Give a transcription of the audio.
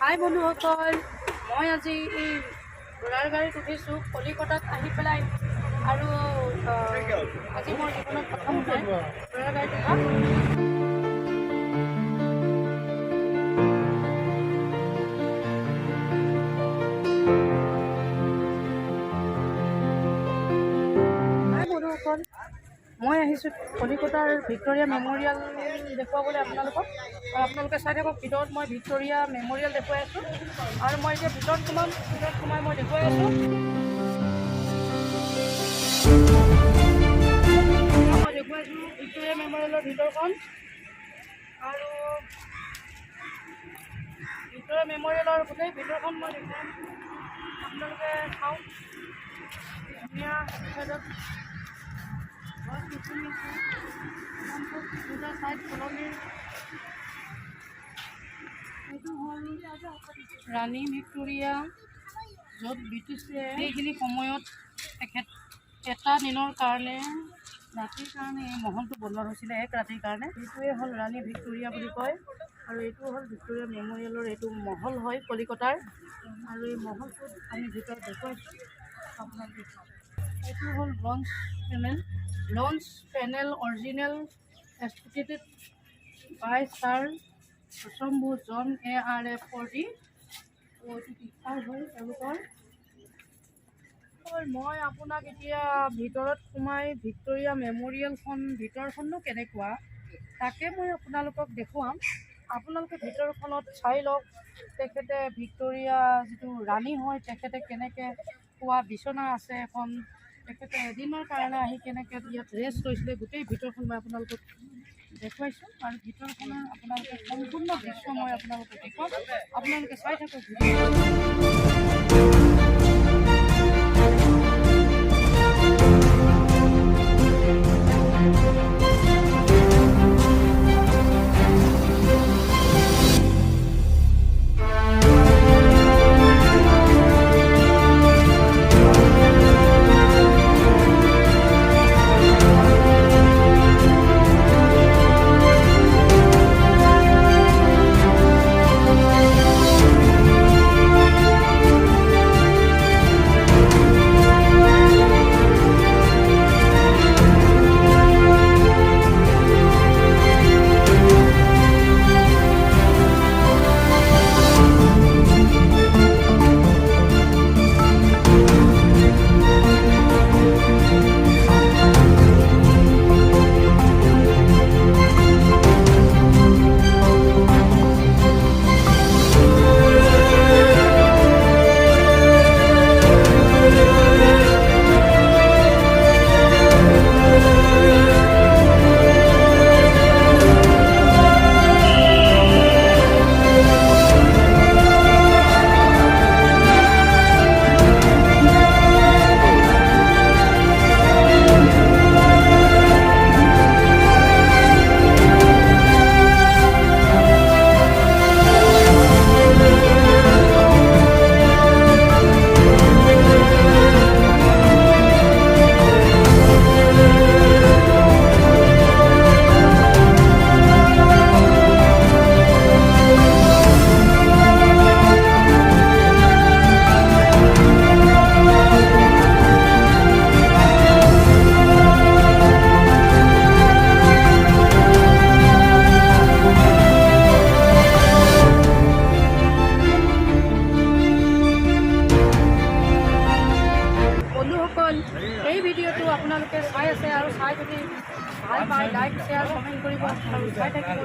হাই বন্ধুসকল, মই আজি এই ঘোঁৰাৰ গাড়ীত উঠিছোঁ কলিকতাত আহি পেলাই। আৰু আজি মোৰ জীৱনত প্ৰথম ঘোঁৰাৰ গাড়ীত উঠা। হাই বন্ধুসকল, মই আহিছোঁ কলিকতাৰ ভিক্টৰিয়া মেমৰিয়েল দেখুৱাবলৈ আপোনালোকক। আৰু আপোনালোকে চাই থাকক, ভিতৰত মই ভিক্টৰিয়া মেমৰিয়েল দেখুৱাই আছোঁ। আৰু মই এতিয়া ভিতৰত সোমাই মই দেখুৱাই আছোঁ। মই দেখুৱাইছোঁ ভিক্টৰিয়া মেমৰিয়েলৰ ভিতৰখন। আৰু ভিক্টৰিয়া মেমৰিয়েলৰ গোটেই ভিতৰখন মই দেখুৱাম, আপোনালোকে চাওক। ধুনীয়া ছাইডত গছ গছনি আছে, দুটা ছাইড কলনীৰ। এইটো হ'ল ৰাণী ভিক্টৰিয়া, য'ত ব্ৰিটিছে সেইখিনি সময়ত এটা দিনৰ কাৰণে, ৰাতিৰ কাৰণে এই মহলটো বনোৱা হৈছিলে, এক ৰাতিৰ কাৰণে। এইটোৱে হ'ল ৰাণী ভিক্টৰিয়া বুলি কয়। আৰু এইটো হ'ল ভিক্টৰিয়া মেমৰিয়েলৰ এইটো মহল হয় কলিকতাৰ। আৰু এই মহলটোত আমি ভিতৰত দেখুৱাইছোঁ আপোনালোকে চাওক। এইটো হ'ল ব্ৰঞ্জ পেনেল অৰিজিনেল এষ্টিটেড বাই ছাৰ শম্ভু জন ARF 40। এইটো পিকচাৰ হয় তেওঁলোকৰ। মই আপোনাক এতিয়া ভিতৰত সোমাই ভিক্টৰিয়া মেমৰিয়েলখন ভিতৰখনো কেনেকুৱা তাকে মই আপোনালোকক দেখুৱাম। আপোনালোকে ভিতৰখনত চাই লওক, তেখেতে ভিক্টৰিয়া যিটো ৰাণী হয় তেখেতে কেনেকৈ শোৱা বিচনা আছে এখন, তেখেতে এদিনৰ কাৰণে আহি কেনেকৈ ইয়াত ৰেষ্ট লৈছিলে, গোটেই ভিতৰখন মই আপোনালোকক দেখুৱাইছোঁ। আৰু ভিতৰখনৰ আপোনালোকে সম্পূৰ্ণ দৃশ্য মই আপোনালোকক দেখুৱাম, আপোনালোকে চাই থাকক। এই ভিডিঅ'টো আপোনালোকে চাই আছে, আৰু চাই যদি ভাল পায় লাইক শ্বেয়াৰ কমেণ্ট কৰিব আৰু চাই থাকিব।